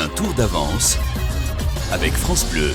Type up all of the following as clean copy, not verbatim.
Un tour d'avance avec France Bleu.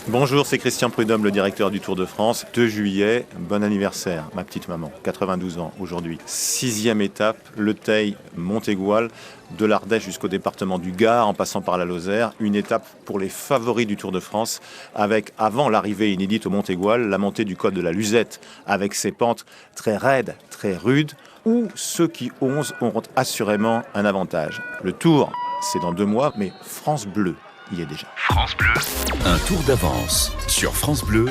Bonjour, c'est Christian Prudhomme, le directeur du Tour de France. 2 juillet, bon anniversaire, ma petite maman, 92 ans aujourd'hui. 6e étape, Le Teil-Montégoal, de l'Ardèche jusqu'au département du Gard, en passant par la Lozère. Une étape pour les favoris du Tour de France, avec, avant l'arrivée inédite au Montégoal, la montée du col de la Luzette, avec ses pentes très raides, très rudes, où ceux qui osent auront assurément un avantage. Le Tour, c'est dans 2 mois, mais France Bleu y est déjà. France Bleu. Un tour d'avance sur France Bleu.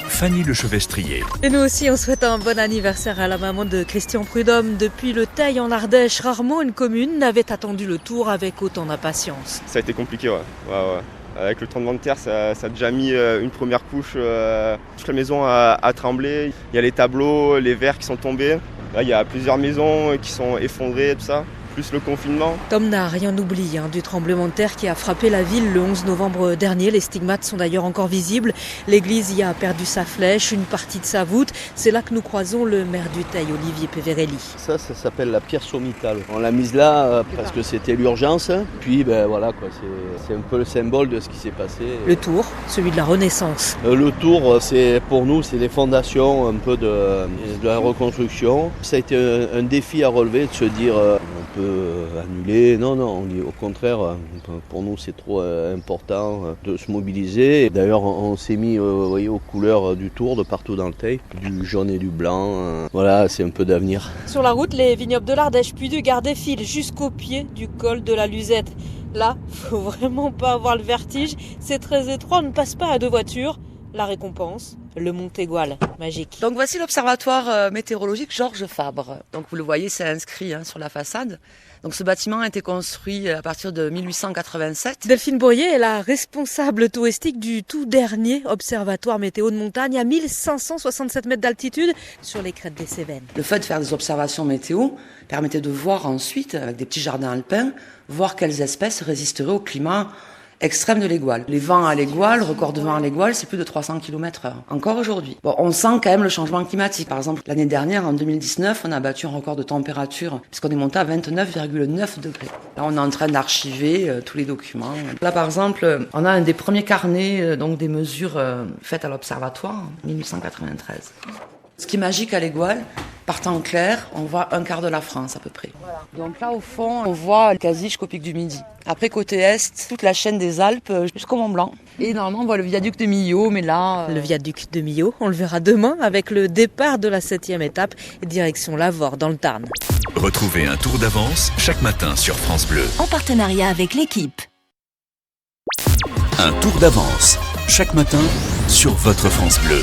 Fanny Lechevestrier. Et nous aussi, on souhaite un bon anniversaire à la maman de Christian Prudhomme. Depuis Le Teil en Ardèche, rarement une commune n'avait attendu le Tour avec autant d'impatience. Ça a été compliqué, ouais. Avec le tremblement de terre, ça a déjà mis une première couche. Toute la maison a tremblé. Il y a les tableaux, les verres qui sont tombés. Là, il y a plusieurs maisons qui sont effondrées, tout ça. Plus le confinement. Tom n'a rien oublié du tremblement de terre qui a frappé la ville le 11 novembre dernier. Les stigmates sont d'ailleurs encore visibles. L'église y a perdu sa flèche, une partie de sa voûte. C'est là que nous croisons le maire du Teil, Olivier Peverelli. Ça s'appelle la pierre sommitale. On l'a mise là parce que c'était l'urgence. Puis voilà, c'est un peu le symbole de ce qui s'est passé. Le Tour, celui de la Renaissance. Le Tour, pour nous, c'est les fondations un peu de la reconstruction. Ça a été un défi à relever de se dire on peut annuler. Non, au contraire, pour nous c'est trop important de se mobiliser. D'ailleurs, on s'est mis aux couleurs du Tour de partout dans le Teil, du jaune et du blanc. Voilà, c'est un peu d'avenir. Sur la route, les vignobles de l'Ardèche puis du Gard défilent jusqu'au pied du col de la Luzette. Là, faut vraiment pas avoir le vertige. C'est très étroit, on ne passe pas à 2 voitures. La récompense, le Montégoal, magique. Donc voici l'observatoire météorologique Georges Fabre. Donc vous le voyez, c'est inscrit sur la façade. Donc ce bâtiment a été construit à partir de 1887. Delphine Boyer est la responsable touristique du tout dernier observatoire météo de montagne à 1567 mètres d'altitude sur les crêtes des Cévennes. Le fait de faire des observations météo permettait de voir ensuite, avec des petits jardins alpins, voir quelles espèces résisteraient au climat extrême de l'Aigoual. Les vents à l'Aigoual, le record de vent à l'Aigoual, c'est plus de 300 km/h. Encore aujourd'hui. Bon, on sent quand même le changement climatique. Par exemple, l'année dernière, en 2019, on a battu un record de température, puisqu'on est monté à 29,9 degrés. Là, on est en train d'archiver tous les documents. Là, par exemple, on a un des premiers carnets, donc des mesures faites à l'observatoire, en 1893. Ce qui est magique à l'Aigoual, par temps clair, on voit un quart de la France à peu près. Voilà. Donc là, au fond, on voit quasi jusqu'au pic du Midi. Après, côté est, toute la chaîne des Alpes jusqu'au Mont Blanc. Et normalement, on voit le viaduc de Millau, mais là... Le viaduc de Millau, on le verra demain avec le départ de la 7e étape, direction Lavore dans le Tarn. Retrouvez un tour d'avance chaque matin sur France Bleu. En partenariat avec l'équipe. Un tour d'avance chaque matin sur votre France Bleu.